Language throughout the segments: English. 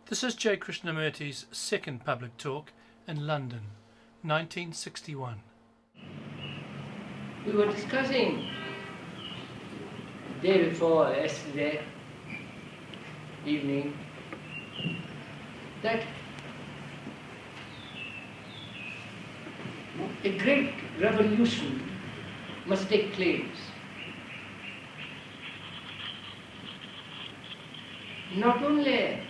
This is J. Krishnamurti's second public talk in London, 1961. We were discussing day before yesterday evening that a great revolution must take place. Not only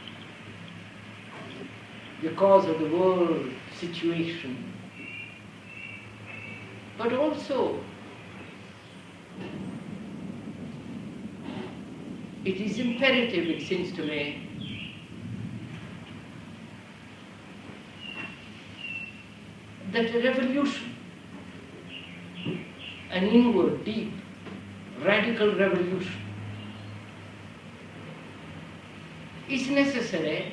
because of the world situation, but also it is imperative, it seems to me, that a revolution, an inward, deep, radical revolution, is necessary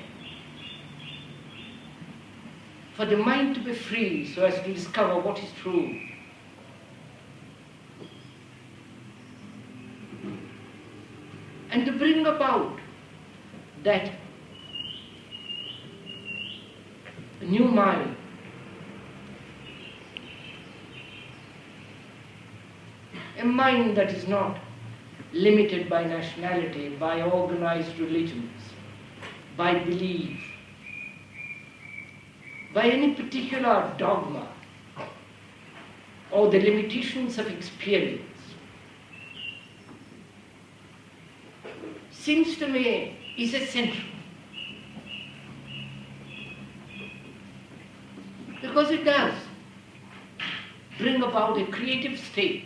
for the mind to be free so as to discover what is true. And to bring about that new mind, a mind that is not limited by nationality, by organized religions, by belief, by any particular dogma or the limitations of experience, seems to me is essential. Because it does bring about a creative state,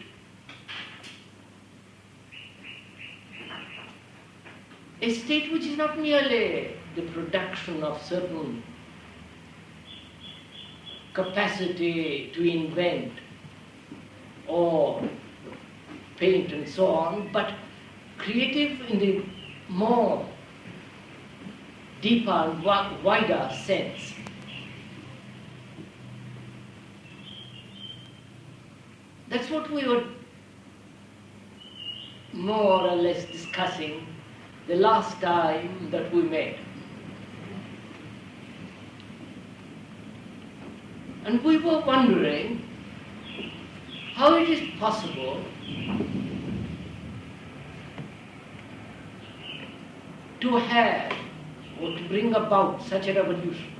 a state which is not merely the production of certain capacity to invent or paint and so on, but creative in the more deeper and wider sense. That's what we were more or less discussing the last time that we met. And we were wondering how it is possible to have or to bring about such a revolution.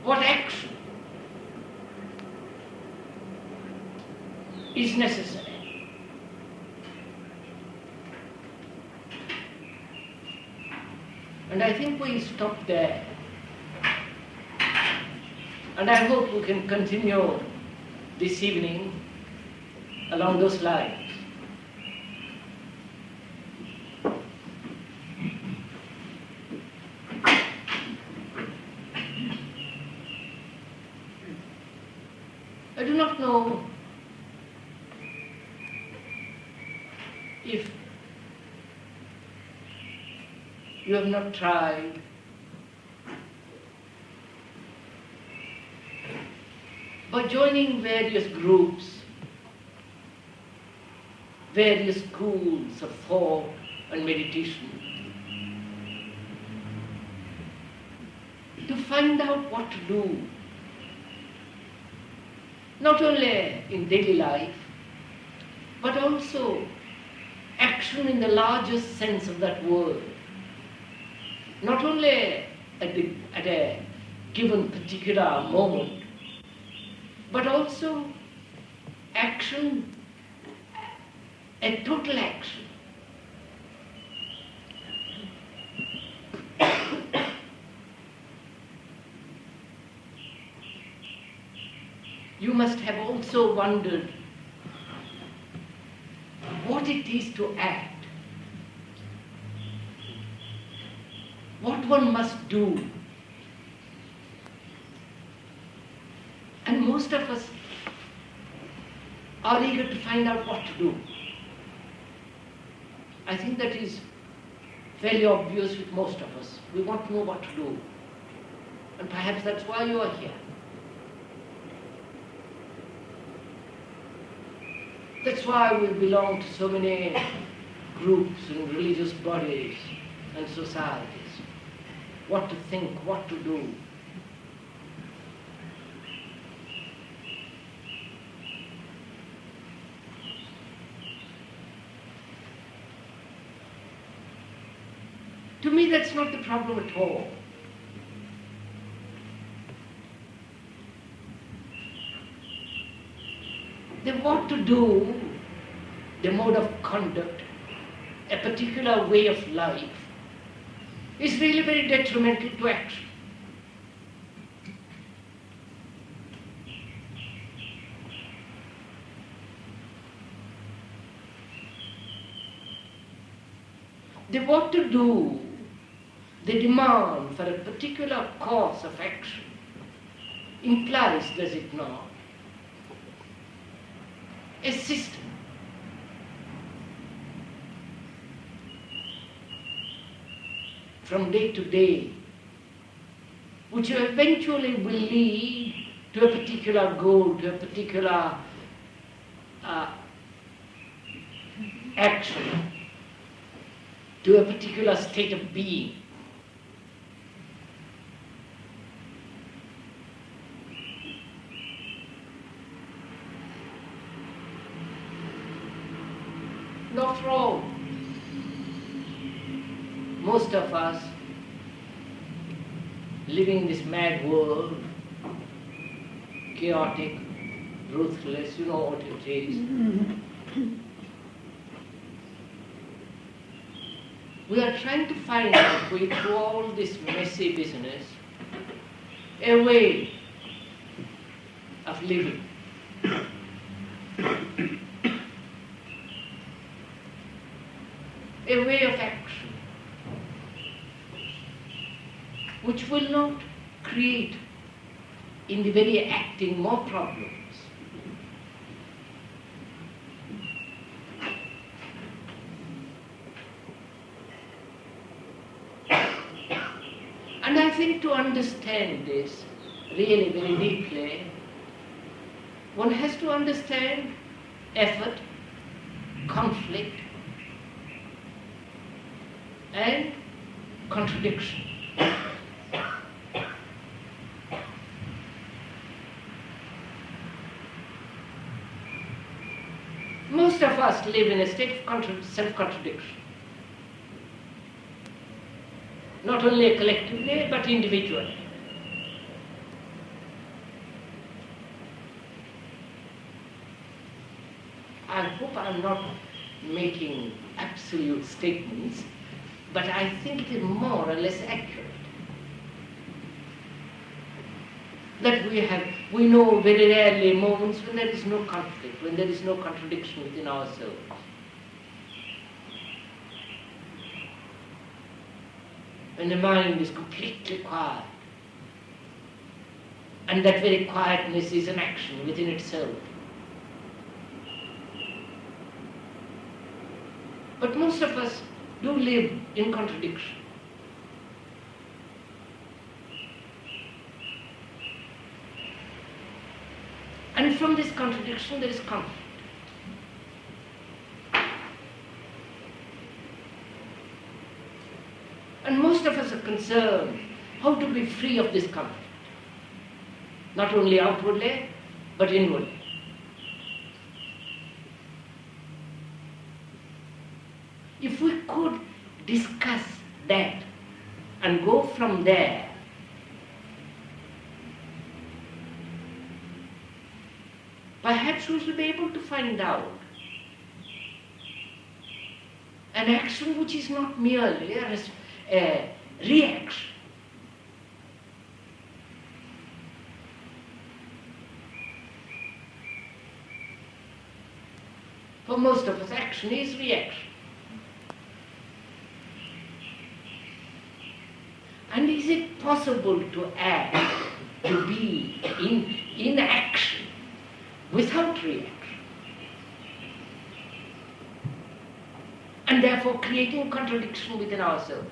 What action is necessary? And I think we stop there. And I hope we can continue this evening along those lines. I do not know if you have not tried by joining various groups, various schools of thought and meditation, to find out what to do, not only in daily life, but also action in the largest sense of that word. Not only at a given particular moment, but also action, a total action. You must have also wondered what it is to act, what one must do. And most of us are eager to find out what to do. I think that is fairly obvious with most of us. We want to know what to do. And perhaps that's why you are here. That's why we belong to so many groups and religious bodies and societies. What to think, what to do. To me, that's not the problem at all. Then what to do, the mode of conduct, a particular way of life, is really very detrimental to action. The what to do, the demand for a particular course of action implies, does it not, a system from day to day which eventually will lead to a particular goal, to a particular action, to a particular state of being. Not wrong. Most of us living in this mad world, chaotic, ruthless, you know what it is. We are trying to find out, through all this messy business, a way of living. A way of action which will not create in the very acting more problems. And I think to understand this really very deeply, one has to understand effort, conflict, and contradiction. Most of us live in a state of self-contradiction. Not only collectively, but individually. I hope I'm not making absolute statements, but I think it is more or less accurate. That we know very rarely moments when there is no conflict, when there is no contradiction within ourselves. When the mind is completely quiet, and that very quietness is an action within itself. But most of us do live in contradiction. And from this contradiction there is conflict. And most of us are concerned how to be free of this conflict. Not only outwardly, but inwardly. If we could discuss that and go from there, perhaps we should be able to find out an action which is not merely a reaction. For most of us, action is reaction. And is it possible to act, to be in action without reaction? And therefore creating contradiction within ourselves.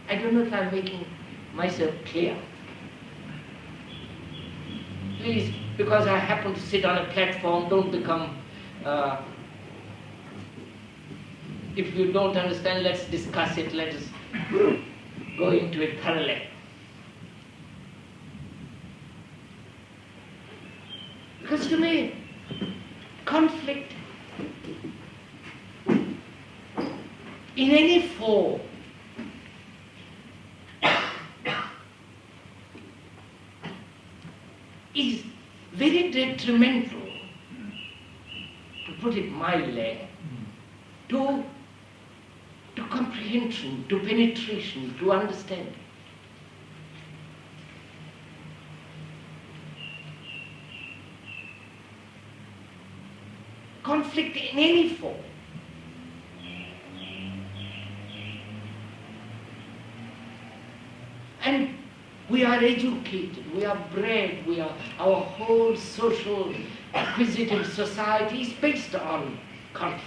I don't know if I'm making myself clear. Please, because I happen to sit on a platform, don't become... if you don't understand, let's discuss it. Let us go into it thoroughly. Because to me, conflict in any form is very detrimental, to put it mildly, to comprehension, to penetration, to understanding. Conflict in any form. And we are educated, we are bred, our whole social acquisitive society is based on conflict.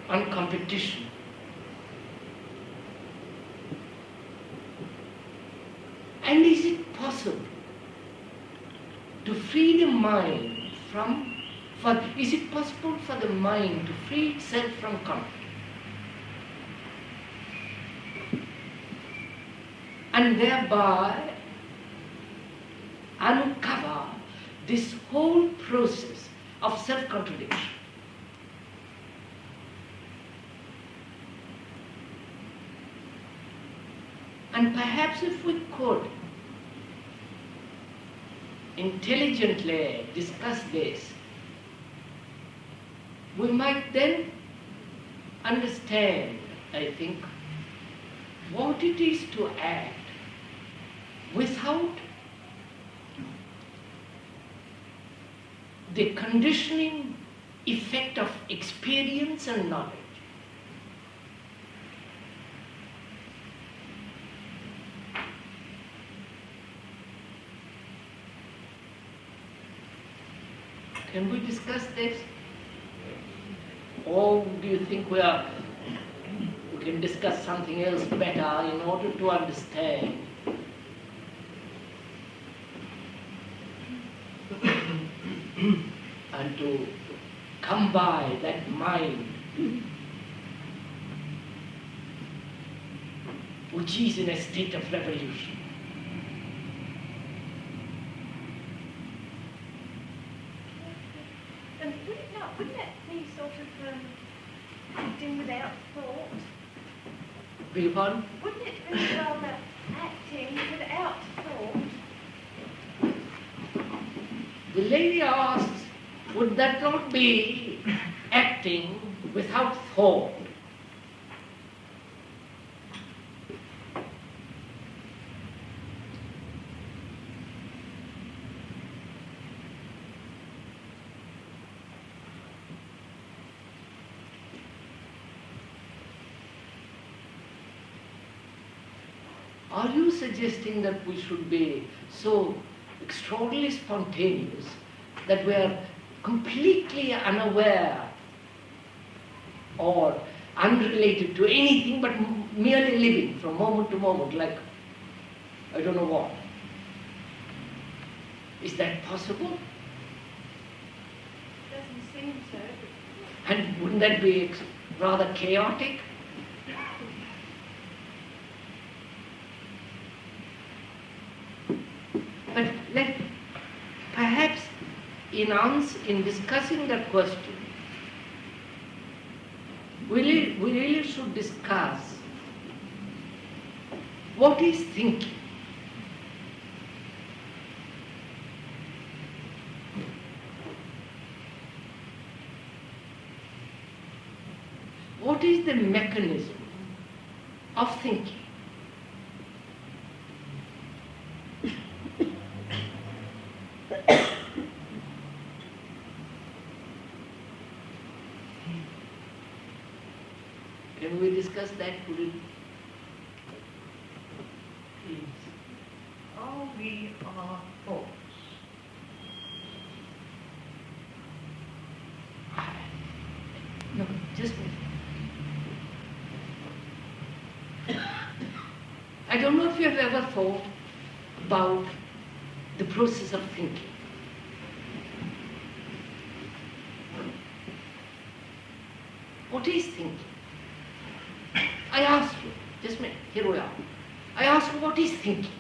On competition. And is it possible to free the mind is it possible for the mind to free itself from conflict? And thereby uncover this whole process of self-contradiction. And perhaps if we could intelligently discuss this, we might then understand, I think, what it is to act without the conditioning effect of experience and knowledge. Can we discuss this? Or do you think we can discuss something else better in order to understand? And to come by that mind which is in a state of revolution. And wouldn't that be sort of acting without thought? Beg your pardon? Wouldn't it be rather acting without thought? The lady asks, would that not be acting without thought? Are you suggesting that we should be so extraordinarily spontaneous that we are completely unaware or unrelated to anything but merely living from moment to moment like I don't know what? Is that possible? Doesn't seem so. And wouldn't that be rather chaotic? But perhaps in discussing that question, we really should discuss what is thinking. What is the mechanism of thinking? Can we discuss that today? Please. Are we our thoughts? No, just I don't know if you have ever thought about the process of thinking. What is thinking? I ask you, just a minute, here we are. I ask you, what is thinking?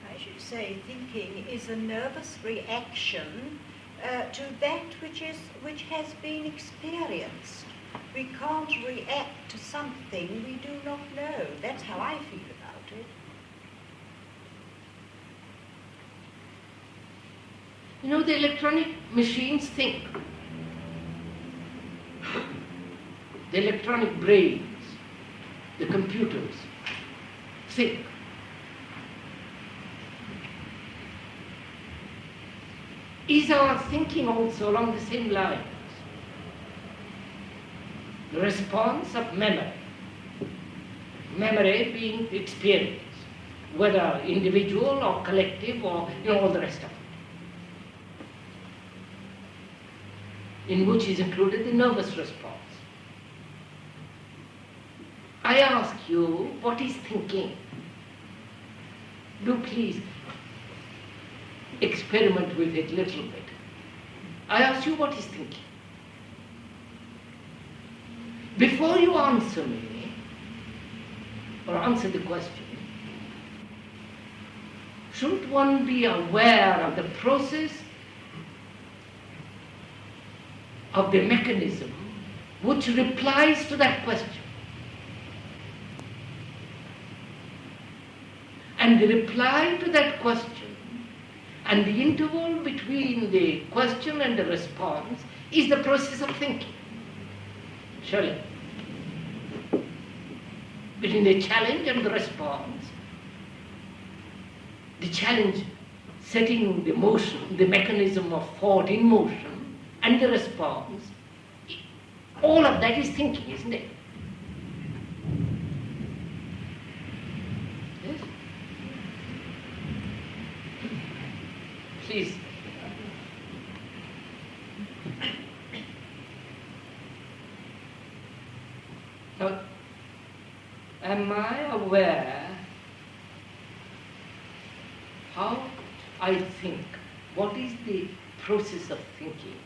I should say thinking is a nervous reaction to that which has been experienced. We can't react to something we do not know. That's how I feel about it. You know, the electronic machines think. The electronic brains, the computers, think. Is our thinking also along the same lines? The response of memory. Memory being experience, whether individual or collective or all the rest of it, in which is included the nervous response. I ask you, what is thinking? Do please experiment with it a little bit. I ask you, what is thinking? Before you answer me, or answer the question, shouldn't one be aware of the process of the mechanism which replies to that question? And the reply to that question and the interval between the question and the response is the process of thinking. Surely. Between the challenge and the response, the challenge setting the motion, the mechanism of thought in motion, and the response, all of that is thinking, isn't it? Yes? Please. Now, am I aware how I think? What is the process of thinking?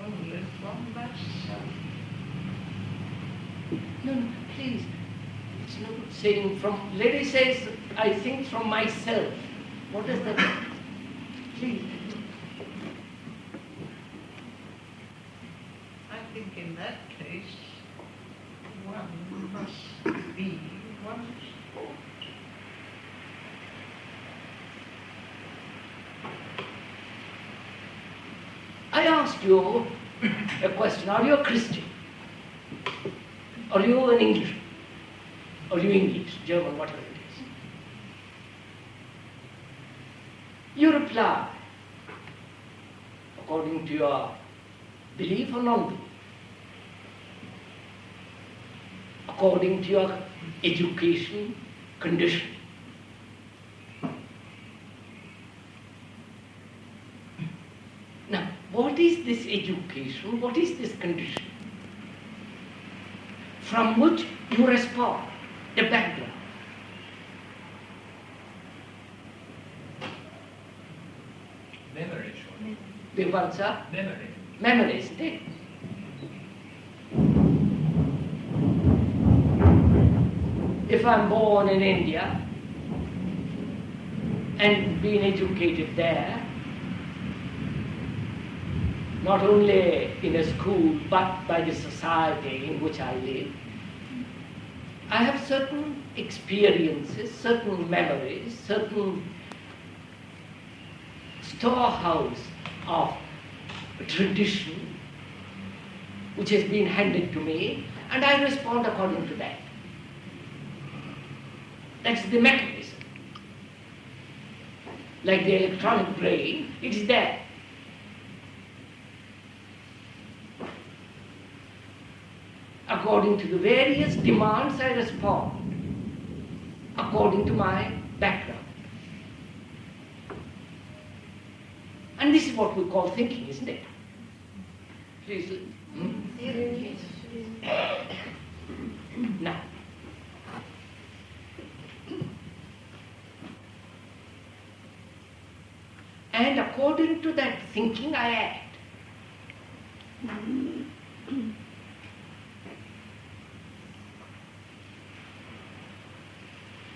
Only from myself. No, please. It's not saying from, lady says, I think from myself. What does that mean? Please. I think in that case, one must be one's thought. I asked you a question. Are you a Christian? Are you an Englishman? Are you English, German, whatever it is? You reply according to your belief or non-belief, according to your education condition. Now, what is this education? What is this condition from which you respond, the background? Memory, surely. The ones are Memory. memory, isn't it? If I'm born in India and been educated there, not only in a school but by the society in which I live, I have certain experiences, certain memories, certain storehouse of tradition which has been handed to me, and I respond according to that. That's the mechanism. Like the electronic brain, it is there. According to the various demands, I respond according to my background. what we call thinking, isn't it? Please. Now, and according to that thinking, I act.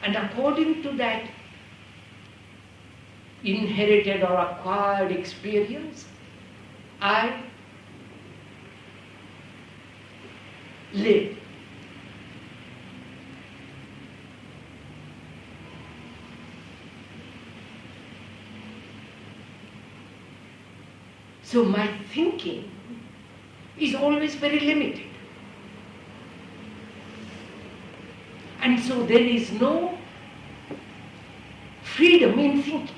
And according to that inherited or acquired experience, I live. So my thinking is always very limited. And so there is no freedom in thinking.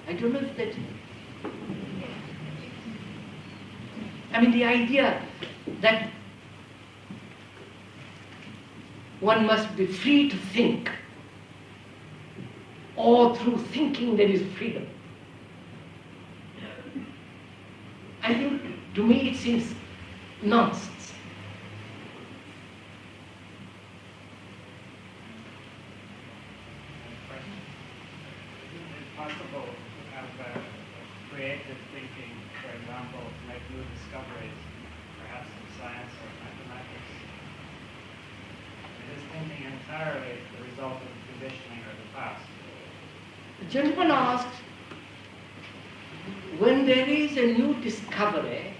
I don't know if that... I mean, the idea that one must be free to think, or through thinking there is freedom. I think, to me, it seems nonsense. Possible to have creative thinking, for example, to make new discoveries, perhaps in science or mathematics. Is thinking entirely the result of conditioning or the past? The gentleman asked, when there is a new discovery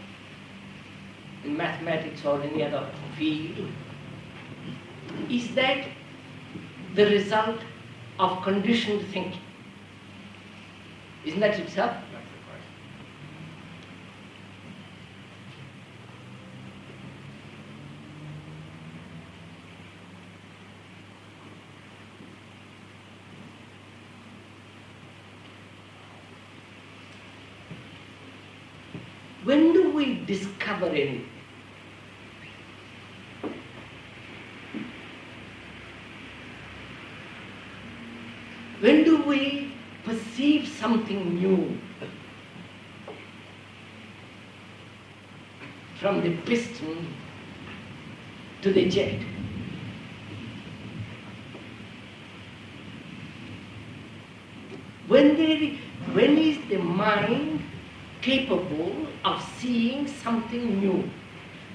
in mathematics or any other field, is that the result of conditioned thinking? Isn't that itself? That's the question. When do we discover anything? When do we perceive something new? From the piston to the jet. When is the mind capable of seeing something new?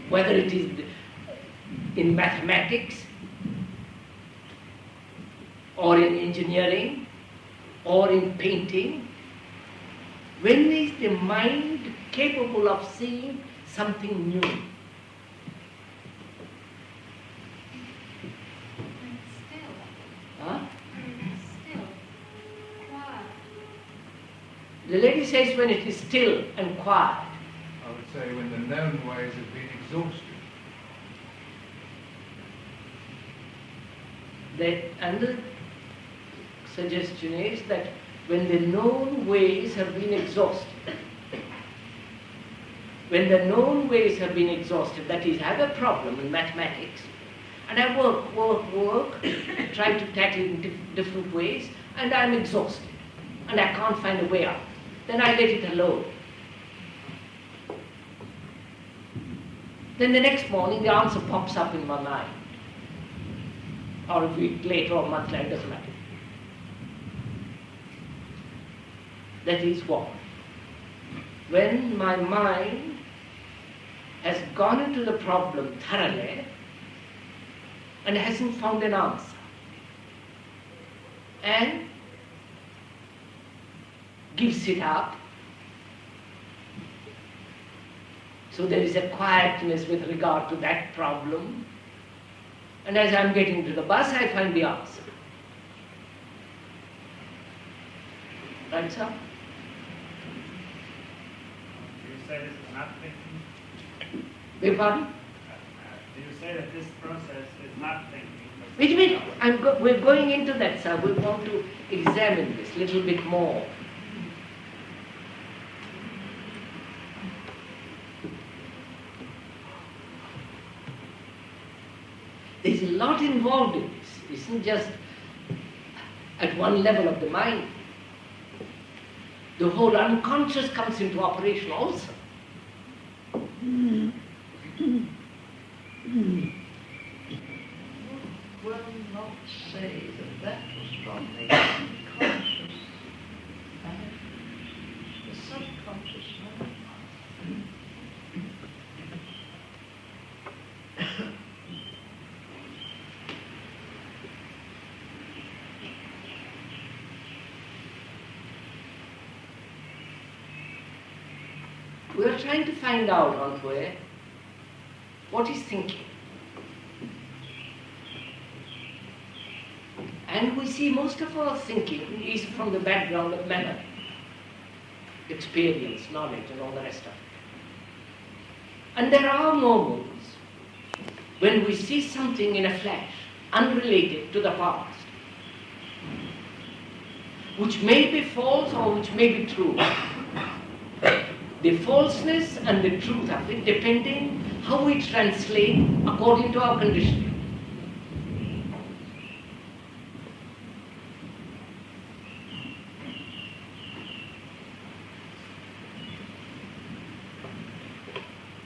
Whether it is in mathematics, or in engineering, or in painting, when is the mind capable of seeing something new? And still. Huh? Still. Quiet. The lady says when it is still and quiet. I would say when the known ways have been exhausted. Another suggestion is that when the known ways have been exhausted, when the known ways have been exhausted, that is, I have a problem in mathematics, and I work, try to tackle it in different ways, and I'm exhausted, and I can't find a way out. Then I let it alone. Then the next morning, the answer pops up in my mind. Or a week later or a month later, doesn't matter. That is what? When my mind has gone into the problem thoroughly and hasn't found an answer, and gives it up, so there is a quietness with regard to that problem, and as I'm getting to the bus, I find the answer. Right, sir? Do you say this is not thinking? Beg your pardon? Do you say that this process is not thinking? Wait a minute, we're going into that, sir. We want to examine this a little bit more. There's a lot involved in this. It isn't just at one level of the mind. the whole unconscious comes into operation also. Will not say that that was from the unconscious and the subconscious mind. We are trying to find out, aren't we, what is thinking. And we see most of our thinking is from the background of memory, experience, knowledge, and all the rest of it. And there are moments when we see something in a flash, unrelated to the past, which may be false or which may be true. The falseness and the truth of it depending how we translate according to our conditioning.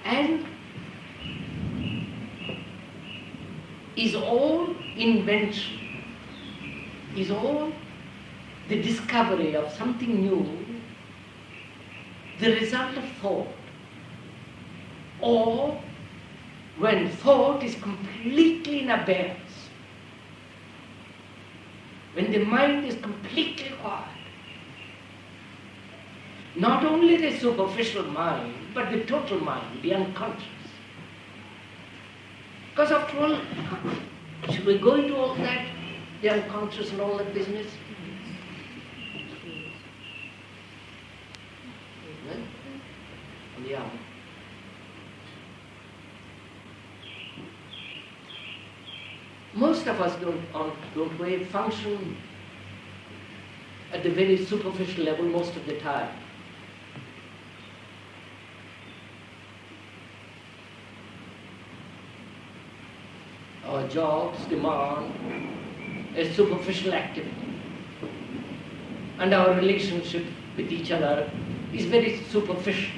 And is all invention, is all the discovery of something new the result of thought, or when thought is completely in abeyance, when the mind is completely quiet, not only the superficial mind, but the total mind, the unconscious. Because after all, should we go into all that, the unconscious and all that business? Yeah. Most of us don't we function at the very superficial level most of the time. Our jobs demand a superficial activity, and our relationship with each other is very superficial.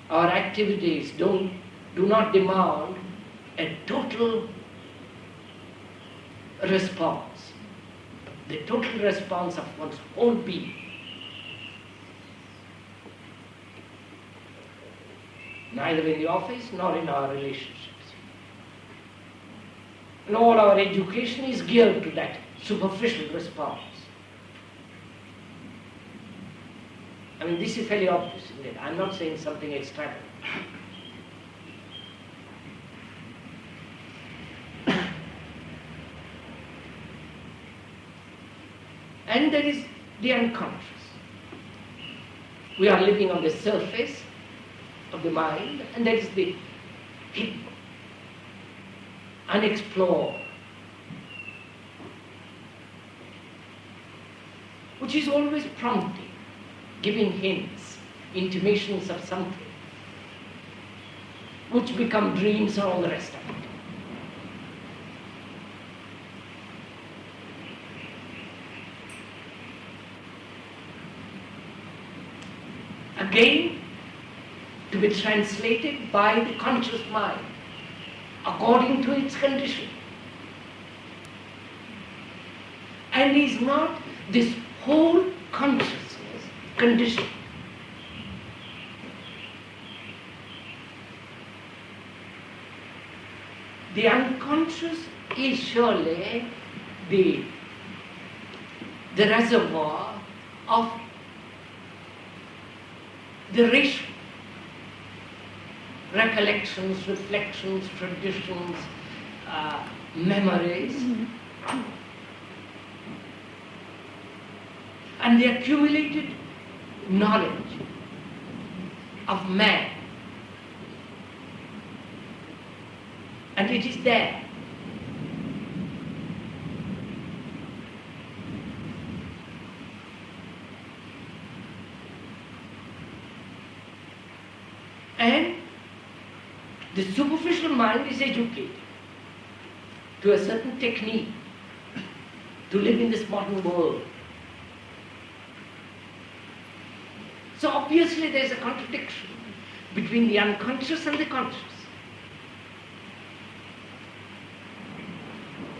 Our activities do not demand a total response, the total response of one's whole being. Neither in the office nor in our relationships. And all our education is geared to that superficial response. I mean, this is fairly obvious, isn't it? I'm not saying something extravagant. And there is the unconscious. We are living on the surface of the mind, and that is the hidden, unexplored, which is always prompting, giving hints, intimations of something, which become dreams and all the rest of it. Again, to be translated by the conscious mind according to its condition. And is not this whole consciousness condition. The unconscious is surely the reservoir of the rich recollections, reflections, traditions, memories, and the accumulated knowledge of man. And it is there. And the superficial mind is educated. to a certain technique to live in this modern world. So obviously there is a contradiction between the unconscious and the conscious.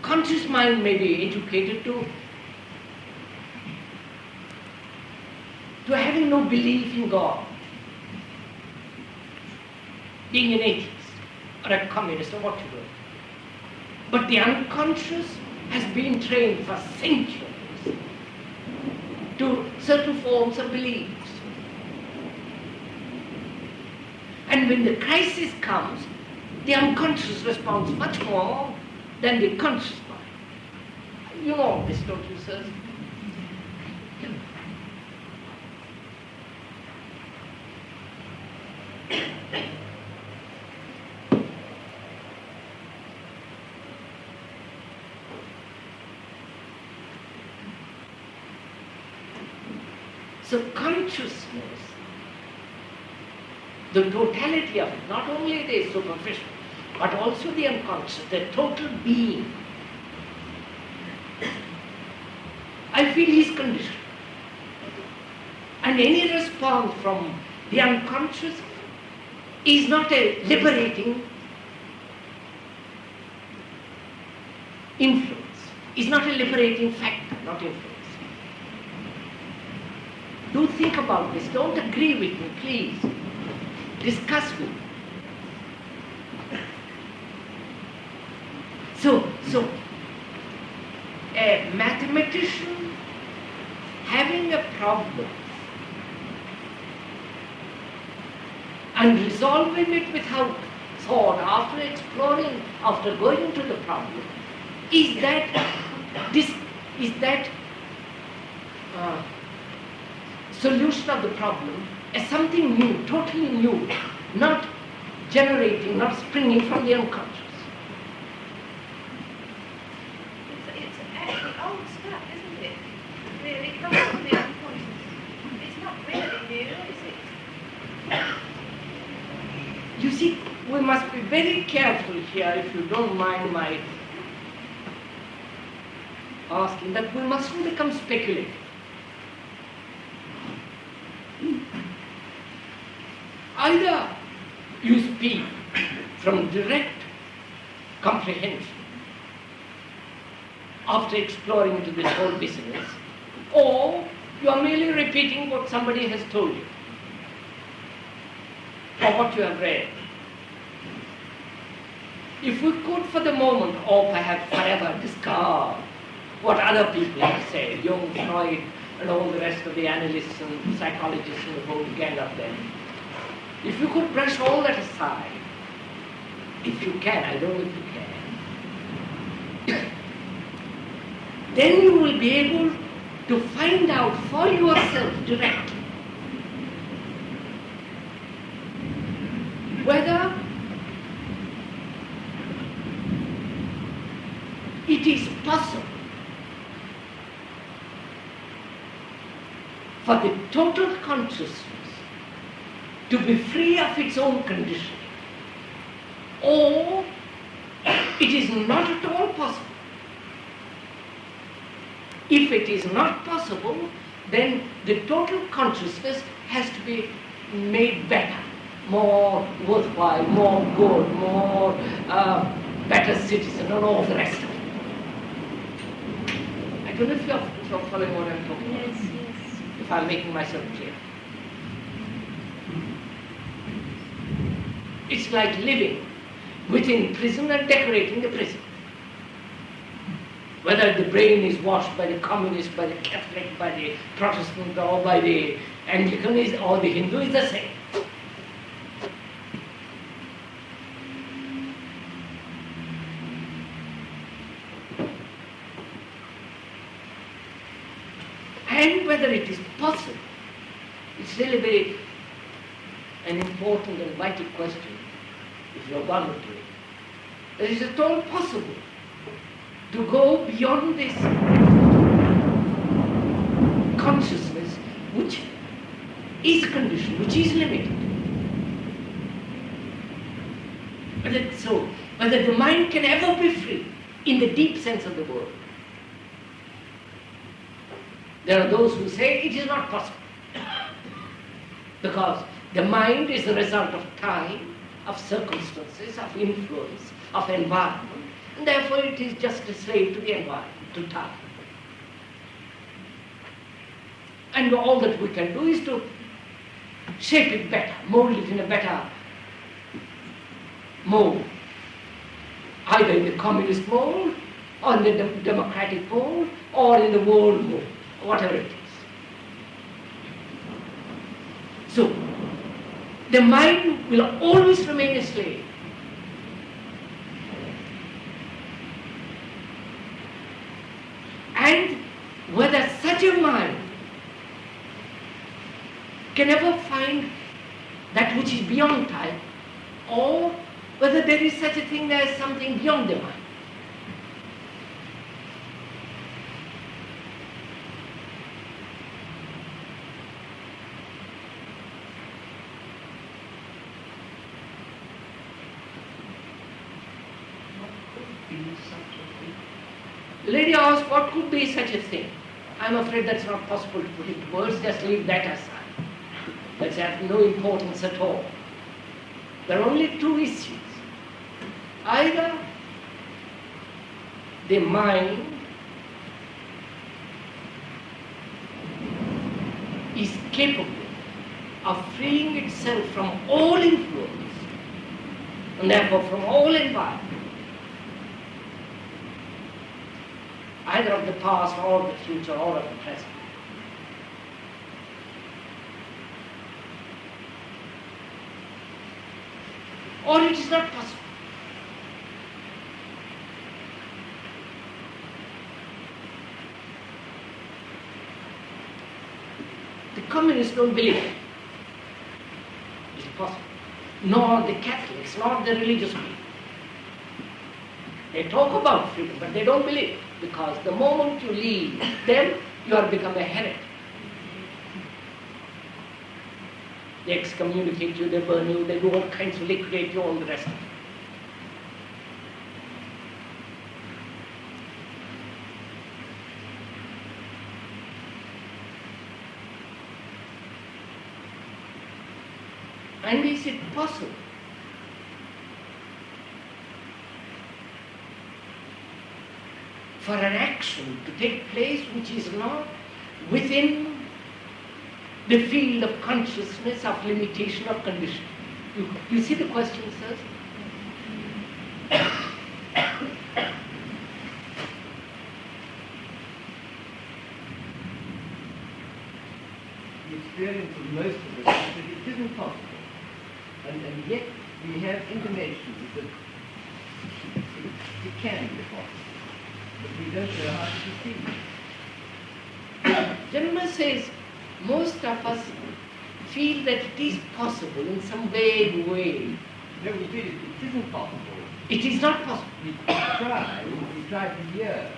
Conscious mind may be educated to having no belief in God, being an atheist or a communist or whatever. But the unconscious has been trained for centuries to certain forms of beliefs. And when the crisis comes, the unconscious responds much more than the conscious mind. You know all this, don't you, sirs? So consciousness, the totality of it, not only the superficial, but also the unconscious, the total being, I feel is conditioned. And any response from the unconscious is not a liberating influence, is not a liberating factor, not influence. Do think about this. Don't agree with me, please. Discuss with me. So, a mathematician having a problem and resolving it without thought, after exploring, after going to the problem, is that solution of the problem as something new, totally new, not generating, not springing from the unconscious. It's actually old stuff, isn't it? Really comes from the unconscious. It's not really new, is it? You see, we must be very careful here, if you don't mind my asking, that we mustn't become speculative. Either you speak from direct comprehension after exploring into this whole business, or you are merely repeating what somebody has told you or what you have read. If we could for the moment, or perhaps forever, discard what other people have said, Jung, Freud, and all the rest of the analysts and psychologists and the whole gang of them, if you could brush all that aside, if you can, I don't know if you can, then you will be able to find out for yourself directly whether it is possible for the total consciousness to be free of its own conditioning, or it is not at all possible. If it is not possible, then the total consciousness has to be made better, more worthwhile, more good, more better citizen, and all the rest of it. I don't know if you're following what I'm talking about. Yes, yes. If I'm making myself clear. It's like living within prison and decorating the prison. Whether the brain is washed by the communist, by the Catholic, by the Protestant, or by the Anglican or the Hindu is the same. And whether it is possible, it's really very an important and vital question, if you're bound to it. That is at all possible to go beyond this consciousness which is conditioned, which is limited. Whether the mind can ever be free in the deep sense of the word. There are those who say it is not possible because the mind is the result of time, of circumstances, of influence, of environment, and therefore it is just a slave to the environment, to time. And all that we can do is to shape it better, mold it in a better mold, either in the communist mold, or in the democratic mold, or in the world mold, whatever it is. So, the mind will always remain a slave. And whether such a mind can ever find that which is beyond time, or whether there is such a thing as something beyond the mind. The lady asked, what could be such a thing? I'm afraid that's not possible to put into words, just leave that aside. That's has no importance at all. There are only two issues. Either the mind is capable of freeing itself from all influence, and therefore from all environment, either of the past or the future or of the present. Or it is not possible. The communists don't believe it. It is possible. Nor the Catholics, nor the religious people. They talk about freedom, but they don't believe it, because the moment you leave them, you have become a heretic. They excommunicate you, they burn you, they do all kinds of liquidate you, all the rest of it. And is it possible for an action to take place which is not within the field of consciousness, of limitation, of condition? You see the question, sirs? The experience of most of us is that it isn't possible. And yet we have intimations that it can be possible. But we don't know how to perceive it. Gentleman says, most of us feel that it is possible in some vague way. No, we feel it isn't possible. It is not possible. We try for years,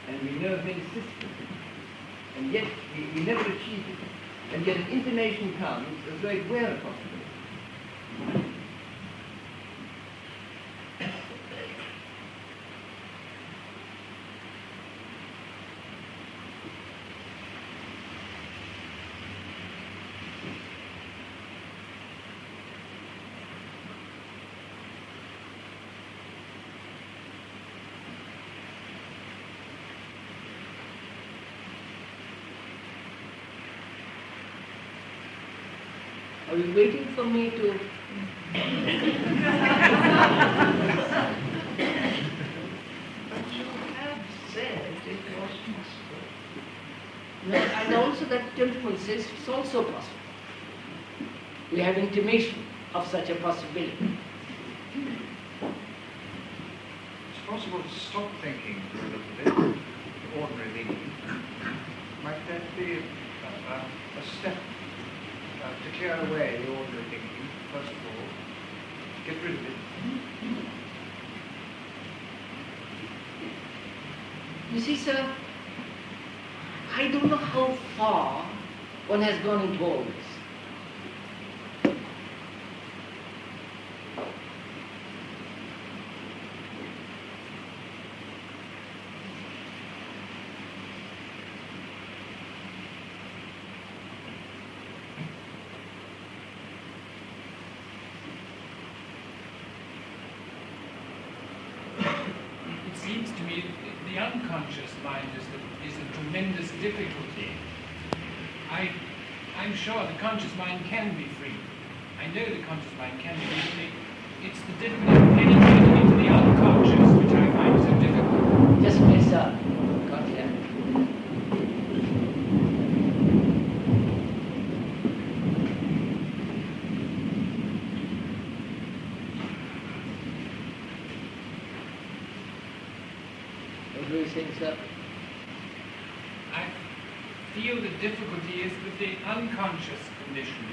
and we know of many systems, and yet we never achieve it. And yet an intimation comes as though it were a possibility. Are you waiting for me to... But you have said it was possible. No, and also that gentleman says it's also possible. We have intimation of such a possibility. It's possible to stop thinking for a little bit, ordinary thinking. Might that be a step to clear away the ordinary thinking, first of all, get rid of it? You see, sir, I don't know how far one has gone into all this. unconscious mind is a tremendous difficulty. I'm sure the conscious mind can be free. I know the conscious mind can be free. It's the difficulty of penetrating into the unconscious which I find so difficult. Just miss up. Got here. What do you think, sir? I feel the difficulty is with the unconscious condition,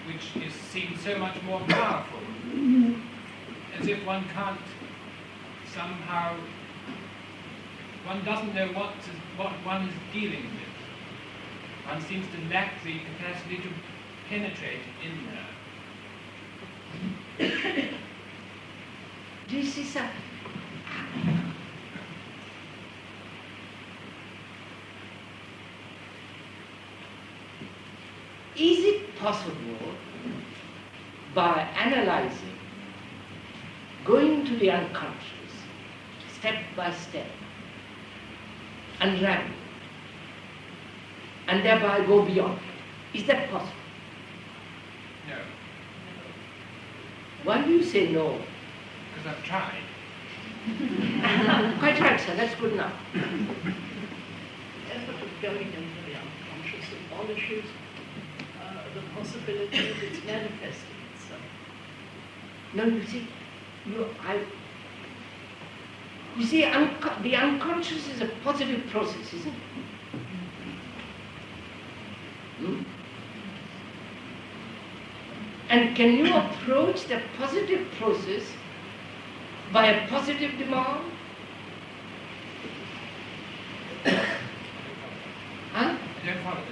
which seems so much more powerful, as if one can't somehow, one doesn't know what one is dealing with. One seems to lack the capacity to penetrate in there. This is a... Is it possible, by analyzing, going to the unconscious, step by step, unravel, and thereby go beyond it? Is that possible? No, Why do you say no? because I've tried. Quite right, sir, that's good enough. The effort of going into the unconscious abolishes the possibility of its manifesting itself. No, you see, the unconscious is a positive process, isn't it? Hmm? And can you approach the positive process by a positive demand? Huh? I don't follow that.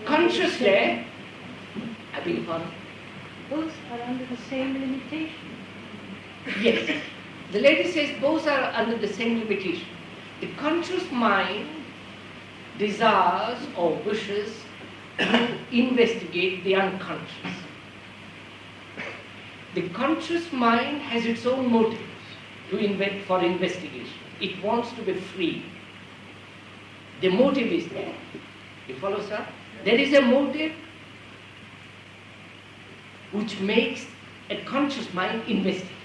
Consciously, I beg your pardon? Both are under the same limitation. Yes. The lady says both are under the same limitation. The conscious mind desires or wishes to investigate the unconscious. The conscious mind has its own motives for investigation. It wants to be free. The motive is there. You follow, sir? There is a motive which makes a conscious mind investigate.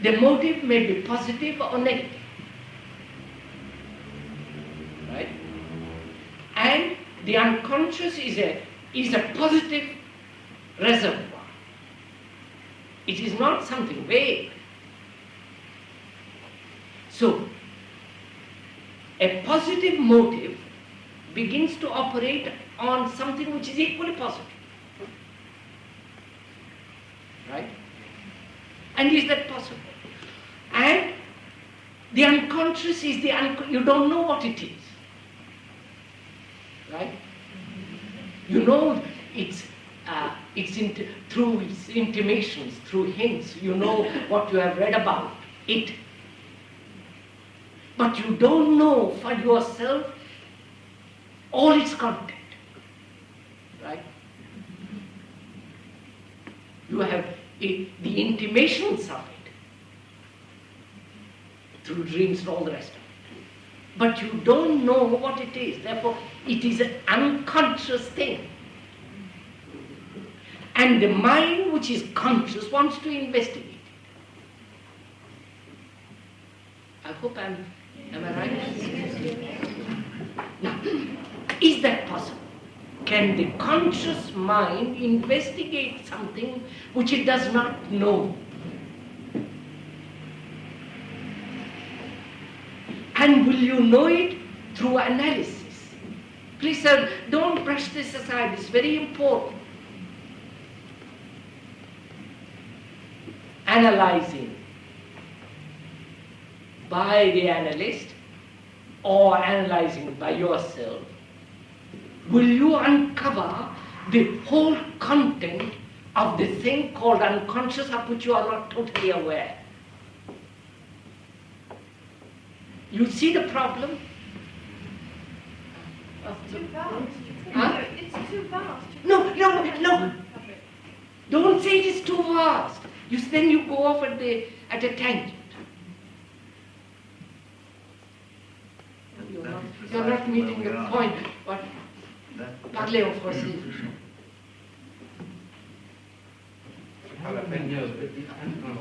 The motive may be positive or negative. Right? And the unconscious is a positive reservoir. It is not something vague. So, a positive motive begins to operate on something which is equally positive. Right? And is that possible? And the unconscious is you don't know what it is. Right? You know through its intimations, through hints, you know what you have read about it. But you don't know for yourself all its content. Right? You have the intimations of it through dreams and all the rest of it. But you don't know what it is. Therefore, it is an unconscious thing. And the mind which is conscious wants to investigate it. I hope am I right? Now, is that possible? Can the conscious mind investigate something which it does not know? And will you know it through analysis? Please, sir, don't brush this aside. It's very important. Analyzing by the analyst or analyzing by yourself, will you uncover the whole content of the thing called unconscious of which you are not totally aware? You see the problem? It's too vast. Huh? It's too vast. No. Don't say it is too vast. Then you go off at a tangent. You're not meeting the point. What? Parlez en français.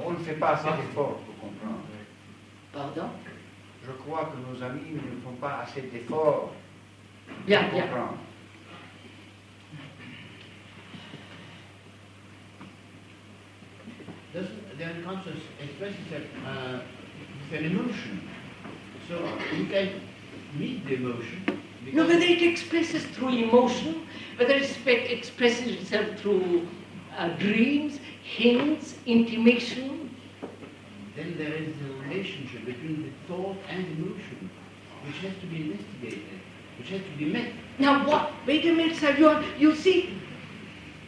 On ne fait pas assez d'efforts pour comprendre. Pardon? Je crois que nos amis ne font pas assez d'efforts Bien, pour bien. comprendre. Doesn't the unconscious express itself with an emotion? So you can meet the emotion. No, whether it expresses through emotion, whether it expresses itself through dreams, hints, intimation. Then there is a relationship between the thought and emotion, which has to be investigated, which has to be met. Now what? Wait a minute, sir. You see,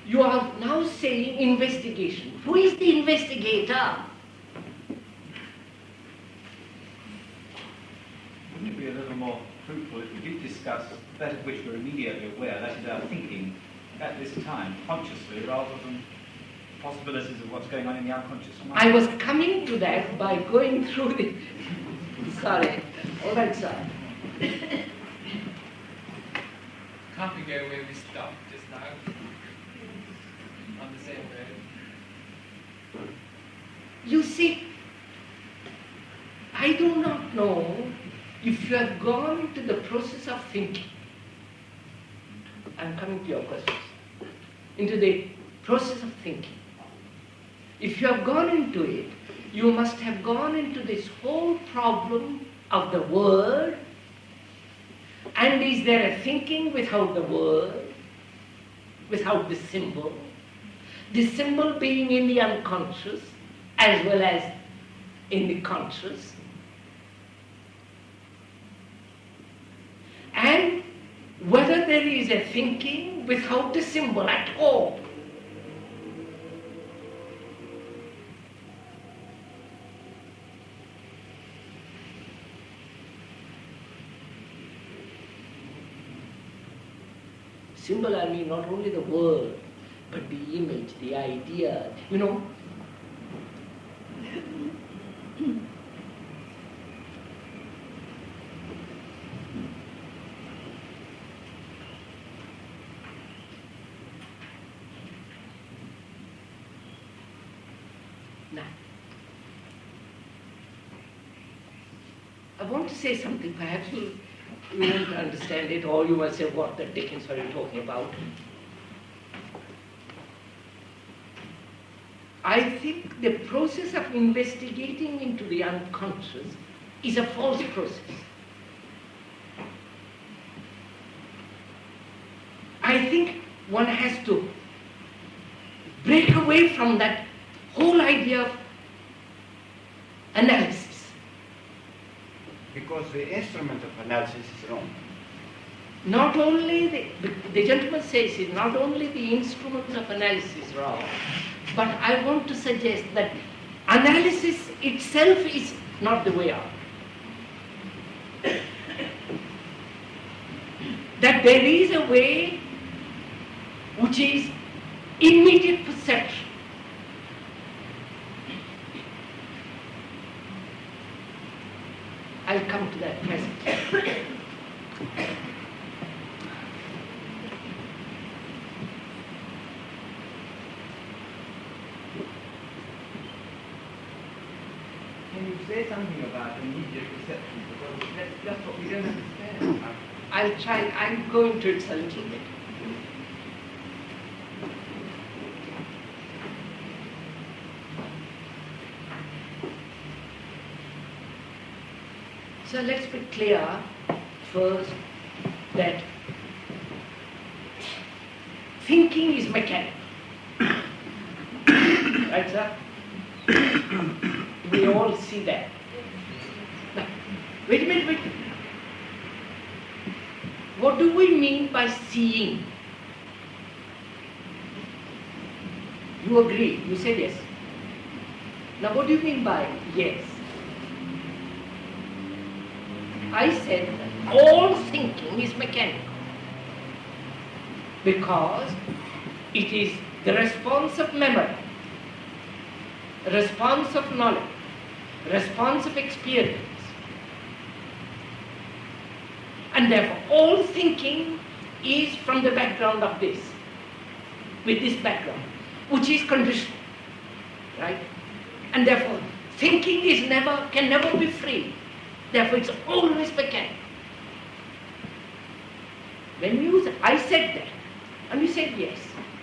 you are now saying investigation. Who is the investigator? Wouldn't it be a little more fruitful if we did discuss that of which we're immediately aware, that is our thinking, at this time, consciously, rather than possibilities of what's going on in the unconscious mind? I was coming to that by going through the... Sorry. All right, sir. Can't we go where we stopped just now? On the same road? You see, I do not know if you have gone into the process of thinking. I'm coming to your questions. Into the process of thinking. If you have gone into it, you must have gone into this whole problem of the word. And is there a thinking without the word, without the symbol? The symbol being in the unconscious as well as in the conscious. And whether there is a thinking without the symbol at all. Symbol, I mean not only the word, but the image, the idea, you know. Now, I want to say something, perhaps you won't understand it, or you will say, what the dickens are you talking about? I think the process of investigating into the unconscious is a false process. I think one has to break away from that whole idea of analysis. Because the instrument of analysis is wrong. Not only, the gentleman says it, not only the instrument of analysis is wrong, but I want to suggest that analysis itself is not the way out. That there is a way which is immediate perception. I'll come to that presently. Can you say something about immediate perception? Because that's just what we don't understand. I'll try, I'm going to it a little bit. So let's be clear first that thinking is mechanical. Right, sir? We all see that. Now, wait a minute. What do we mean by seeing? You agree? You said yes. Now what do you mean by yes? I said that all thinking is mechanical. because it is the response of memory, response of knowledge, response of experience. And therefore all thinking is from the background of this, with this background, which is conditional, right? And therefore thinking can never be free. Therefore it's always mechanical. When I said that, and you said yes,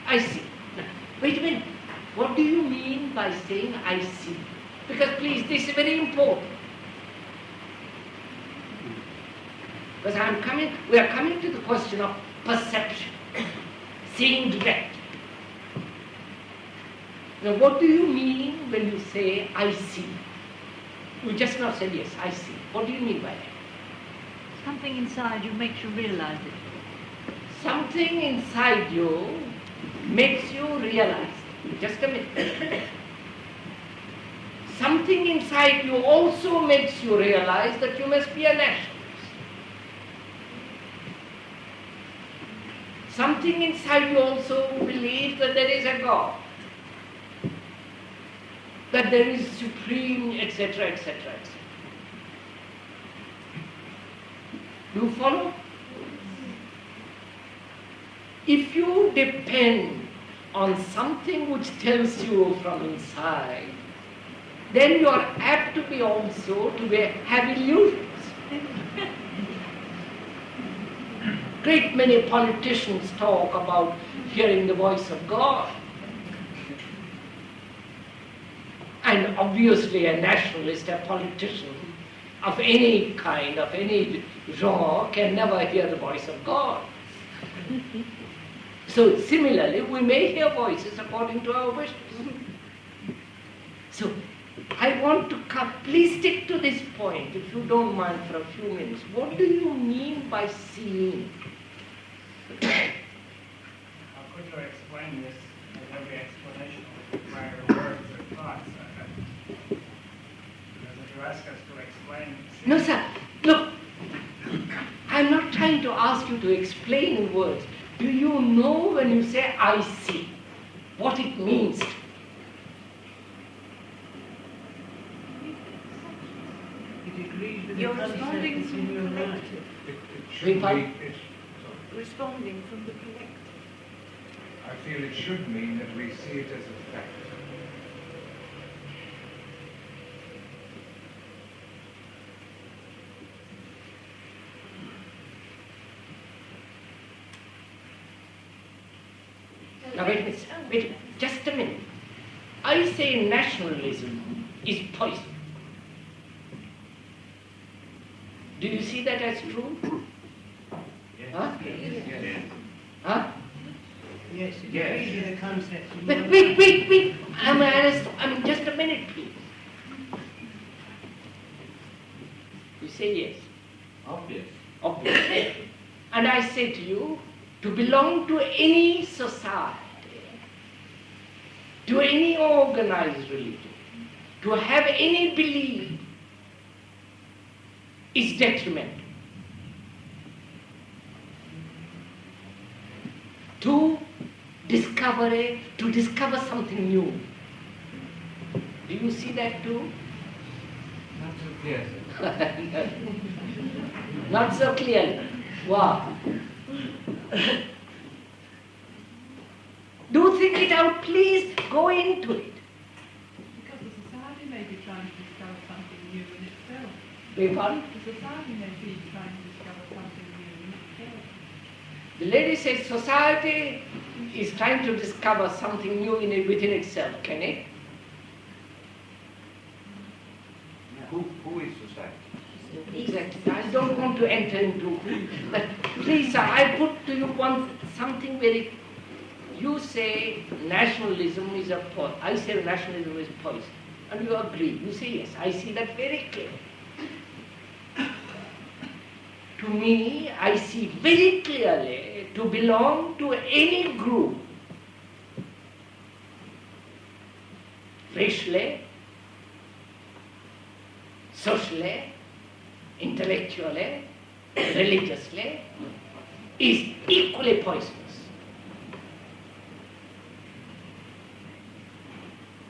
I see. Now, wait a minute, what do you mean by saying I see? Because please, this is very important. Because we are coming to the question of perception, seeing direct. Now what do you mean when you say I see? You just now said yes, I see. What do you mean by that? Something inside you makes you realize it. Something inside you makes you realize. Just a minute. Something inside you also makes you realize that you must be a nationalist. Something inside you also believes that there is a God, that there is supreme, etc., etc., etc. Do you follow? If you depend on something which tells you from inside, then you are apt to be also have illusions. Great many politicians talk about hearing the voice of God. And obviously a nationalist, a politician of any kind, of any genre, can never hear the voice of God. So similarly, we may hear voices according to our wishes. So I want to please stick to this point, if you don't mind, for a few minutes. What do you mean by seeing? How could you explain this? Every explanation would require words or thoughts. Because you ask us to explain. No, sir. Look, I'm not trying to ask you to explain in words. Do you know when you say I see, what it means? You're responding from the collective. Responding from the collective. I feel it should mean that we see it as a fact. Now wait, just a minute. I say nationalism is poison. Do you see that as true? Yes. Huh? Yes. Huh? Yes, it Yes. agrees with the concept. Wait. Just a minute, please. You say yes. Obvious. Obvious. And I say to you, to belong to any society, to any organized religion, to have any belief is detrimental. To discover something new. Do you see that too? Not so clear, sir. Not so clearly. Wow. Do think it out, please. Go into it. Because the society may be trying to discover something new in itself. Beg pardon? The society may be trying to discover something new in itself. The lady says society is trying to discover something new within itself. Can it? Who is society? Exactly. I don't want to enter into but please, sir, I put to you something very. You say nationalism is a poison. I say nationalism is poison. And you agree. You say yes. I see that very clearly. To me, I see very clearly to belong to any group, racially, socially, intellectually, religiously, is equally poisonous.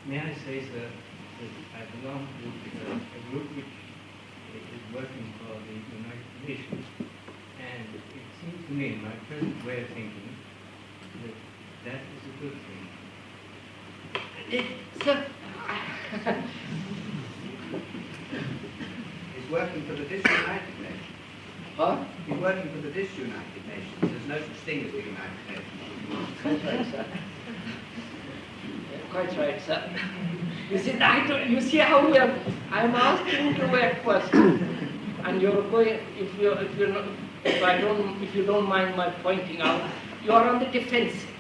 May I say, sir, that I belong to a group which is working for the United Nations, and it seems to me, my present way of thinking, that that is a good thing. Sir, He's working for the disunited nations. huh? He's working for the disunited nations. There's no such thing as the United Nations. Quite right, sir. Quite right, sir. You see, you see how we are. I'm asking you a question, and you're going. If you don't mind my pointing out, you are on the defensive.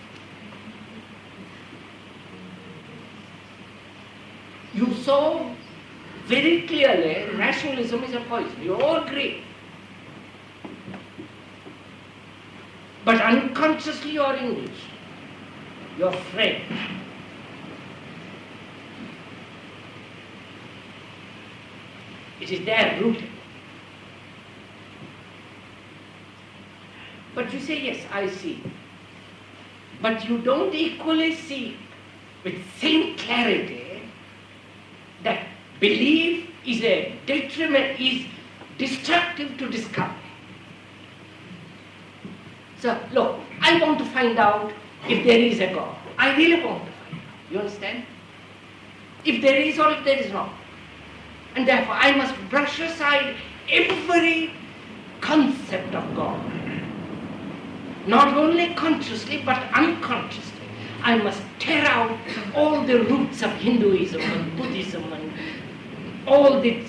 You saw very clearly rationalism is a poison. You all agree. But unconsciously you're English. You're French. It is there rooted. But you say, yes, I see. But you don't equally see with same clarity that belief is a detriment, is destructive to discovery. So, look, I want to find out if there is a God. I really want to find out. You understand? If there is or if there is not. And therefore, I must brush aside every concept of God. Not only consciously, but unconsciously. I must tear out all the roots of Hinduism and Buddhism and all the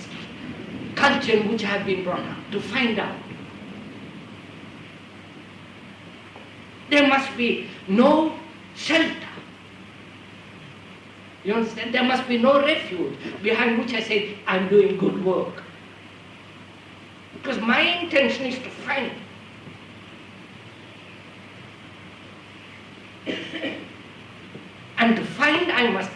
culture in which I have been brought up to find out. There must be no shelter. You understand? There must be no refuge behind which I say, I'm doing good work. Because my intention is to find. And to find, I must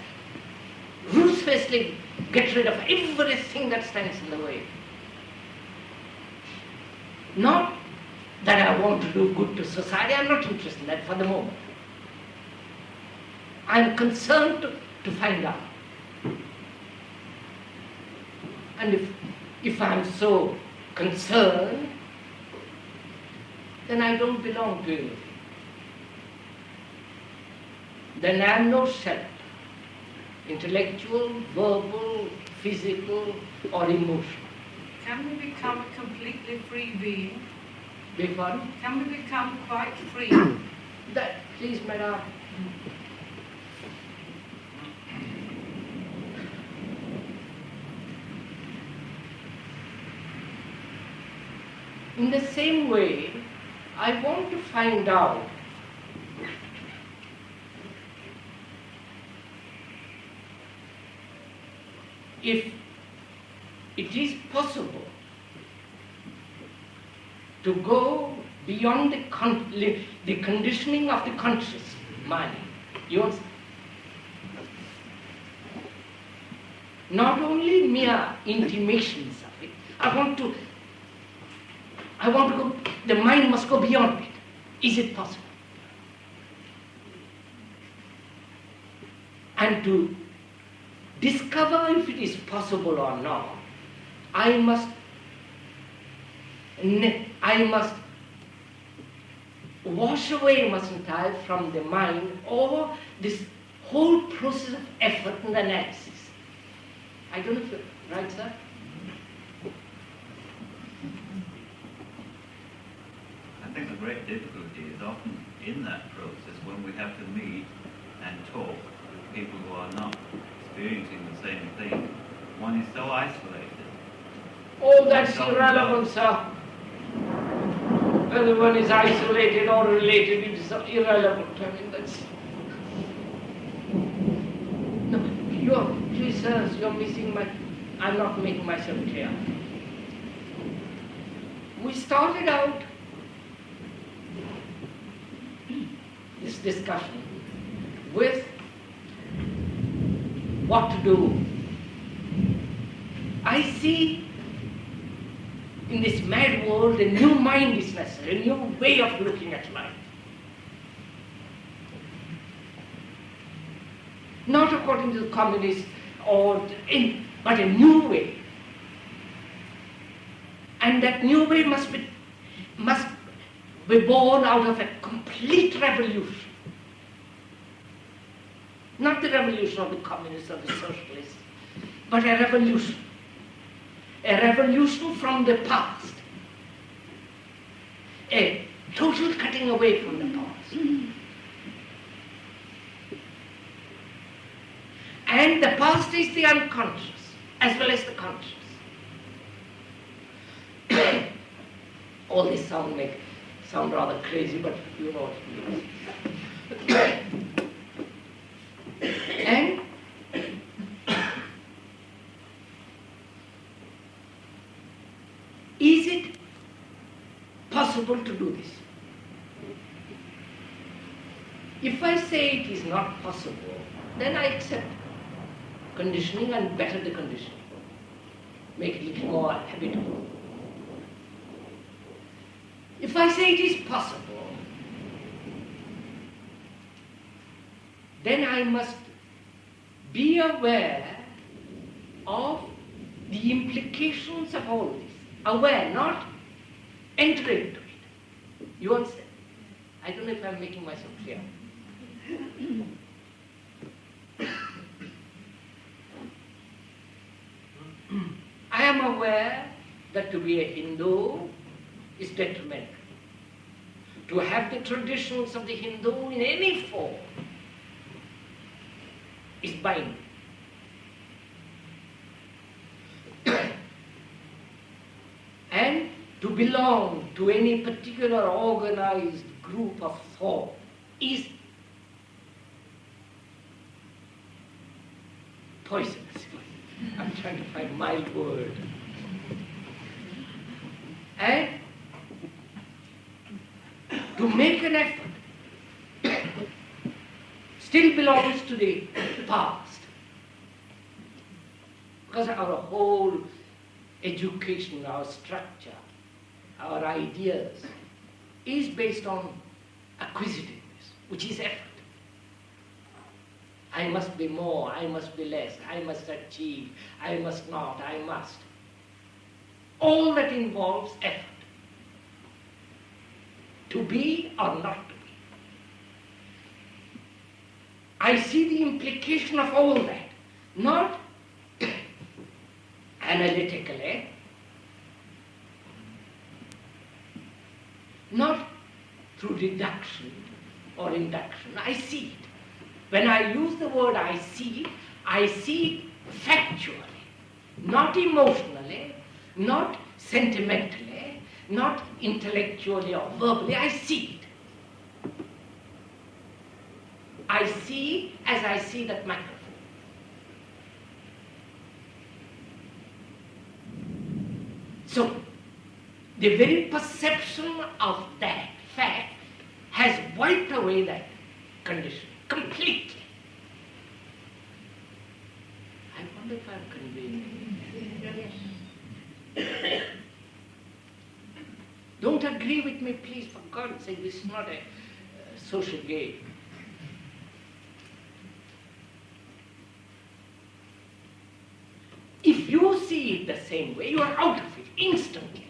ruthlessly get rid of everything that stands in the way. Not that I want to do good to society, I'm not interested in that for the moment. I'm concerned to find out. And if I'm so concerned, then I don't belong to anything. Then I am no shelter, intellectual, verbal, physical, or emotional. Can we become a completely free being? Beg pardon? Can we become quite free? That, please, madam. In the same way, I want to find out if it is possible to go beyond the conditioning of the conscious mind. Not only mere intimations of it. I want to go, the mind must go beyond it. Is it possible? And to discover if it is possible or not, I must wash away, mustn't I, from the mind all this whole process of effort and analysis. I don't know if you're right, sir? I think the great difficulty is often in that process when we have to meet and talk with people who are not experiencing the same thing. One is so isolated. Oh, that's irrelevant, sir. Whether one is isolated or related, it is irrelevant. I mean, that's... No, please, sir, you're missing my... I'm not making myself clear. We started out this discussion with what to do. I see in this mad world a new mind is necessary, a new way of looking at life. not according to the communists, but a new way. And that new way must be born out of a complete revolution. Not the revolution of the communists or the socialists, but a revolution. A revolution from the past. A total cutting away from the past. And the past is the unconscious as well as the conscious. All this sound rather crazy, but you know what it means. And is it possible to do this? If I say it is not possible, then I accept conditioning and better the conditioning. Make it a little more habitable. If I say it is possible, then I must be aware of the implications of all this. Aware, not enter into it. You understand? I don't know if I'm making myself clear. I am aware that to be a Hindu is detrimental. To have the traditions of the Hindu in any form is binding. And to belong to any particular organized group of thought is poisonous. I'm trying to find my word. And to make an effort still belongs to the past. Because our whole education, our structure, our ideas is based on acquisitiveness, which is effort. I must be more, I must be less, I must achieve, I must not, I must. All that involves effort. To be or not to be. I see the implication of all that, not analytically, not through deduction or induction. I see it. When I use the word I see it factually, not emotionally, not sentimentally, not intellectually or verbally. I see it. I see as I see that microphone. So, the very perception of that fact has wiped away that condition completely. I wonder if I'm conveying it. Don't agree with me, please, for God's sake. This is not a social game. If you see it the same way, you are out of it instantly.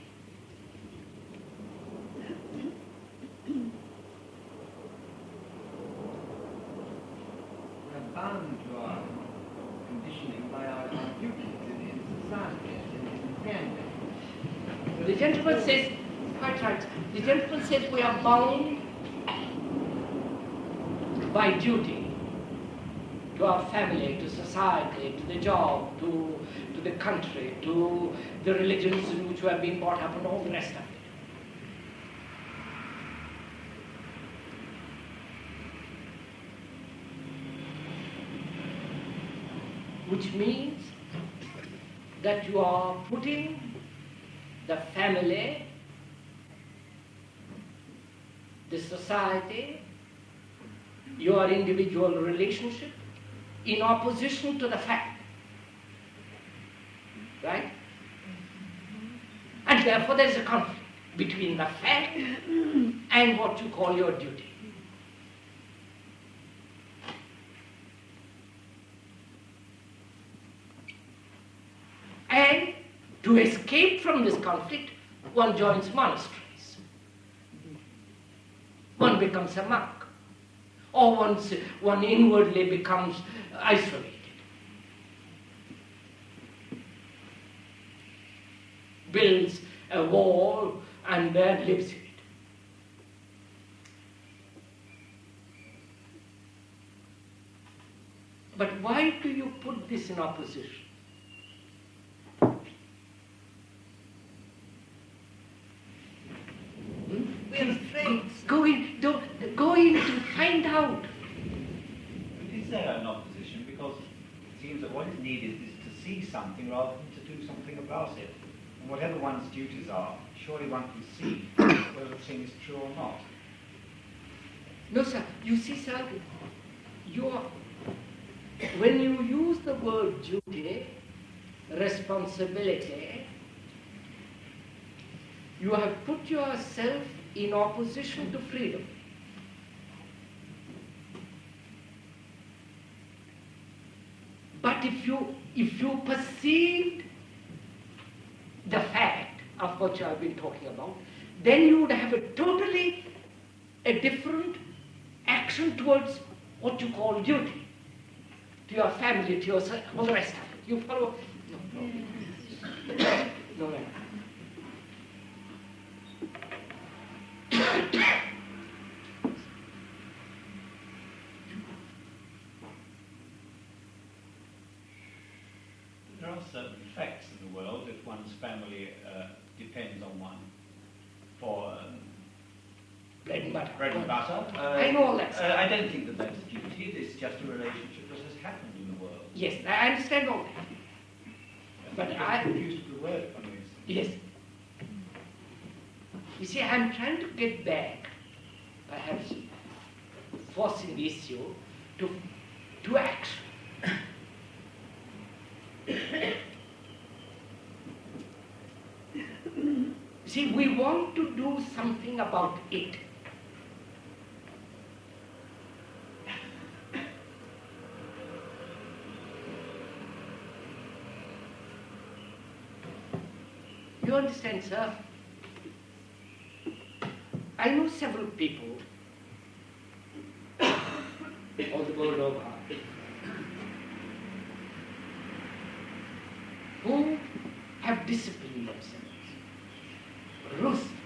We're bound to our conditioning by our duties in society, in family. The gentleman says, quite right, the gentleman says we are bound by duty to our family, to society, to the job, to the country, to the religions in which we have been brought up and all the rest of it. Which means that you are putting the family, the society, your individual relationship in opposition to the fact. Right? And therefore there is a conflict between the fact and what you call your duty. To escape from this conflict, one joins monasteries. One becomes a monk. Or one inwardly becomes isolated. Builds a wall and lives in it. But why do you put this in opposition? We're afraid. Go in to find out. Is there an opposition? Because it seems that what is needed is to see something rather than to do something about it. And whatever one's duties are, surely one can see whether the thing is true or not. No, sir. You see, sir, when you use the word duty, responsibility, you have put yourself in opposition to freedom. But if you perceived the fact of what you have been talking about, then you would have a totally different action towards what you call duty, to your family, to yourself, all the rest of it. You follow? No. There are certain facts in the world if one's family depends on one for bread and butter. I know all that. I don't think that that's duty. It's just a relationship that has happened in the world. Yes, I understand all that. But I used the word on this. Yes. You see, I'm trying to get back, perhaps forcing the issue to action. See, we want to do something about it. You understand, sir? I know several people all the world over who have disciplined themselves ruthlessly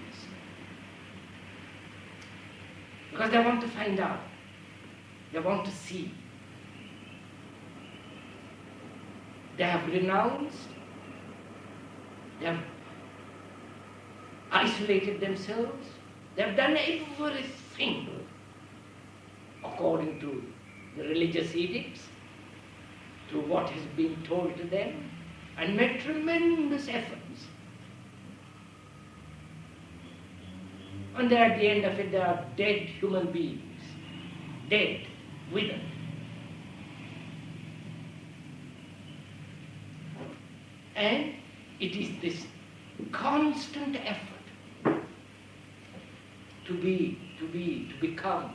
because they want to find out, they want to see. They have renounced, they have isolated themselves, they have done everything according to the religious edicts, to what has been told to them, and made tremendous efforts. And there at the end of it, there are dead human beings, dead, withered. And it is this constant effort to become,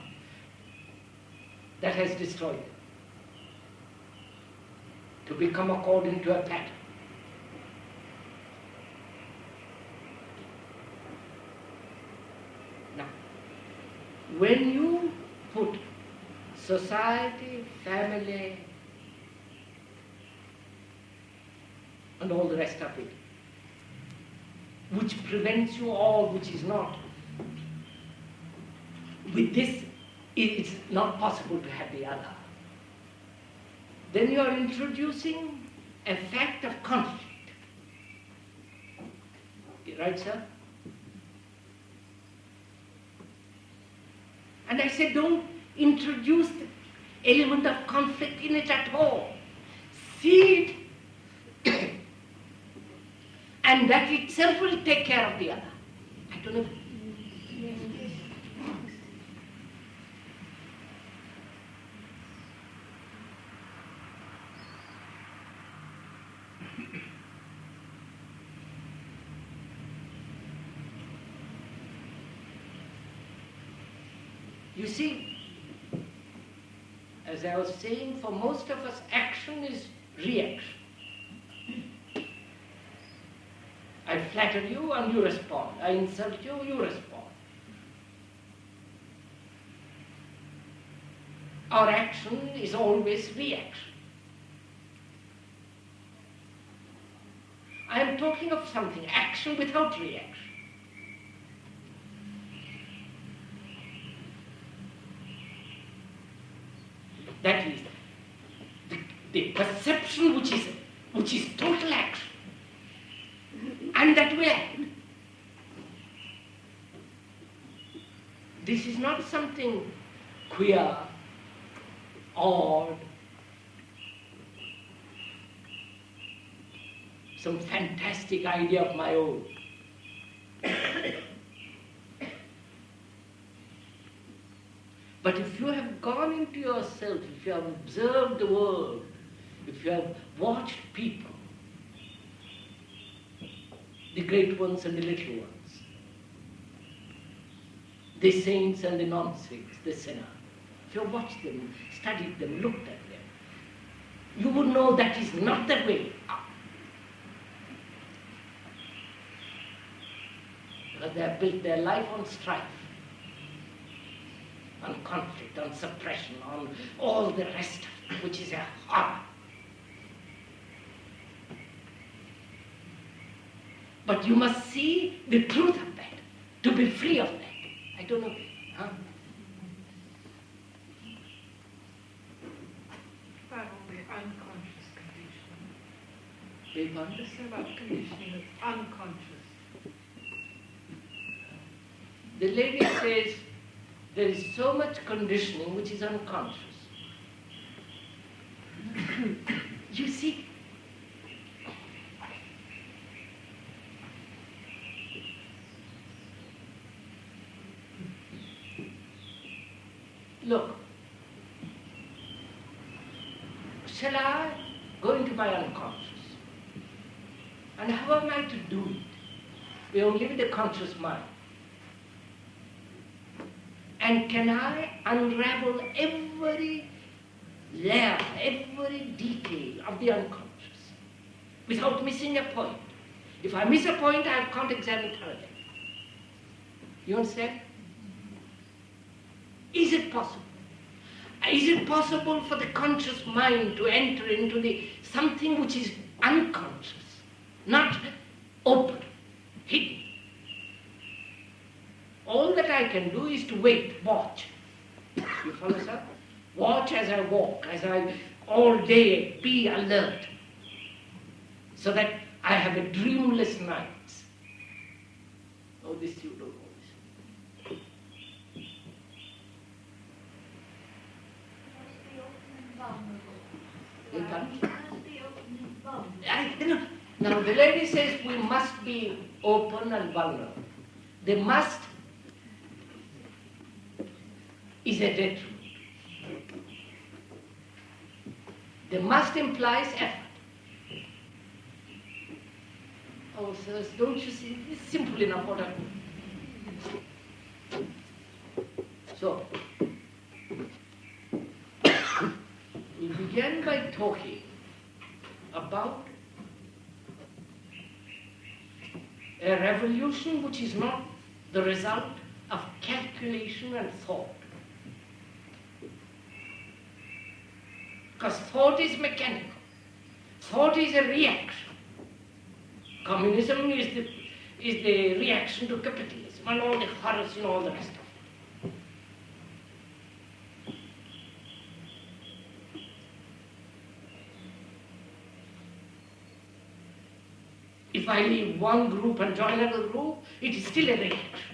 that has destroyed them. To become according to a pattern. Now, when you put society, family, and all the rest of it, which prevents you all, which is not, with this, it's not possible to have the other. Then you are introducing a fact of conflict. Right, sir? And I said, don't introduce the element of conflict in it at all. See it, and that itself will take care of the other. I don't know. You see, as I was saying, for most of us, action is reaction. flatter you and you respond. I insult you, you respond. Our action is always reaction. I am talking of something, action without reaction. That is, the perception which is total action, and that will act. This is not something queer, odd, some fantastic idea of my own. But if you have gone into yourself, if you have observed the world, if you have watched people, the great ones and the little ones, the saints and the non-saints, the sinner, if you have watched them, studied them, looked at them, you would know that is not the way up. Because they have built their life on strife, on conflict, on suppression, on all the rest of it, which is a horror. But you must see the truth of that, to be free of that. I don't know, huh? About all the unconscious conditioning. Beg pardon? Just about conditioning that's unconscious. The lady says there is so much conditioning which is unconscious. You see, look, shall I go into my unconscious? And how am I to do it? We only with the conscious mind. And can I unravel every layer, every detail of the unconscious without missing a point? If I miss a point, I can't examine thoroughly. You understand? Is it possible? Is it possible for the conscious mind to enter into the something which is unconscious, not open, hidden? All that I can do is to wait, watch. You follow, sir? Watch as I walk, as I all day be alert, so that I have a dreamless night. Oh, this you don't know. Now the lady says we must be open and vulnerable. The must is a detriment. The must implies effort. Oh, sirs, don't you see? It's simple enough what I do. So, we began by talking about a revolution which is not the result of calculation and thought. Because thought is mechanical. Thought is a reaction. Communism is the reaction to capitalism and all the horrors and all the rest of it. If I leave one group and join another group, it is still a reaction.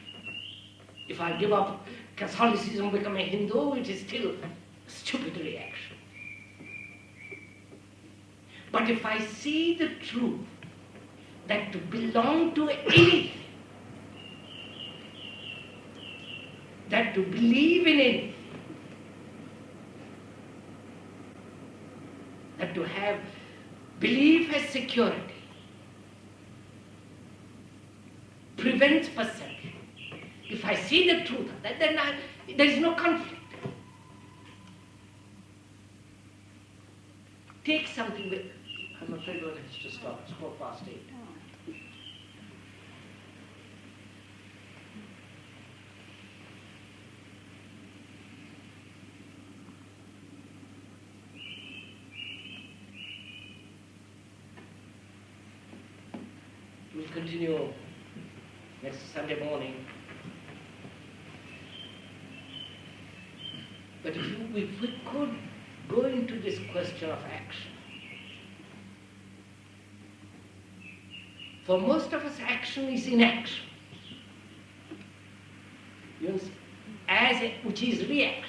If I give up Catholicism, become a Hindu, it is still a stupid reaction. But if I see the truth, that to belong to anything, that to believe in anything, that to have belief as security, prevents perception. If I see the truth of that, then there is no conflict. Take something with, I'm afraid one has to stop, it's 8:15. continue next Sunday morning. But if we could go into this question of action, for most of us, action is inaction. You understand? Which is reaction.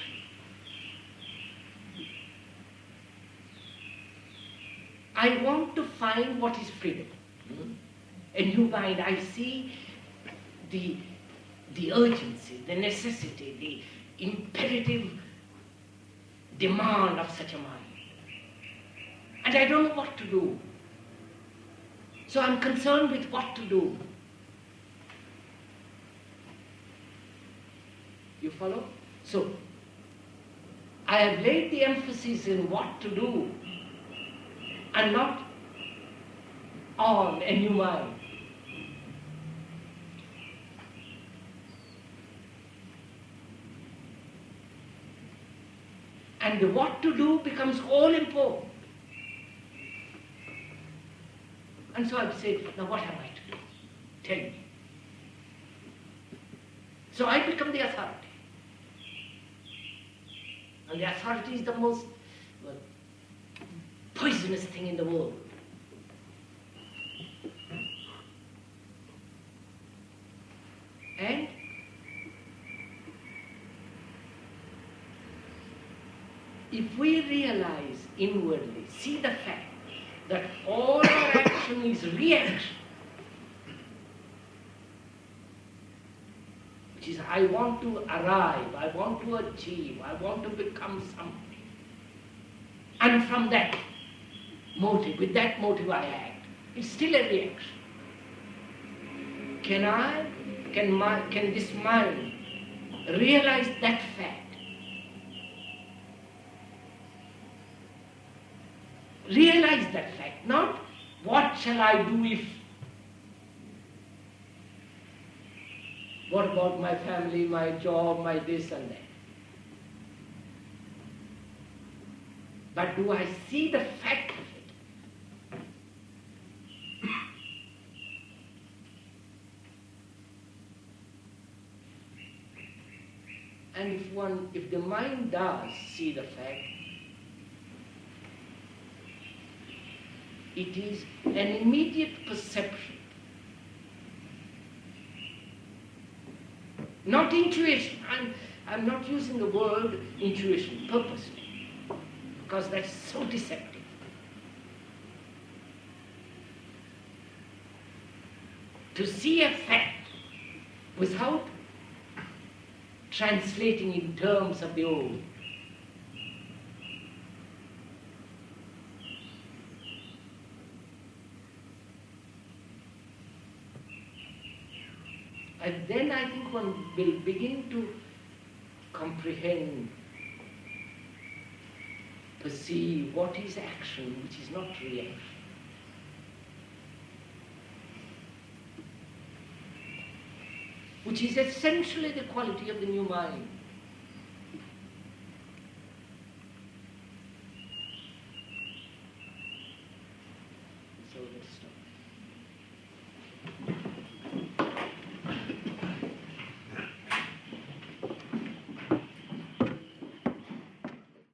I want to find what is freedom. A new mind. I see the urgency, the necessity, the imperative demand of such a mind. And I don't know what to do. So I'm concerned with what to do. You follow? So, I have laid the emphasis in what to do and not on a new mind. And the what to do becomes all important. And so I would say, now what am I to do? Tell me. So I become the authority. And the authority is the most poisonous thing in the world. And if we realize inwardly, see the fact that all our action is reaction, which is I want to arrive, I want to achieve, I want to become something. And from that motive, with that motive I act. It's still a reaction. Can this mind realize that fact? Realize that fact, not what shall I do if, what about my family, my job, my this and that. But do I see the fact of it? And if the mind does see the fact, it is an immediate perception, not intuition. I'm not using the word intuition purposely, because that's so deceptive. To see a fact without translating in terms of the old. And then I think one will begin to comprehend, perceive what is action, which is not reaction. Which is essentially the quality of the new mind.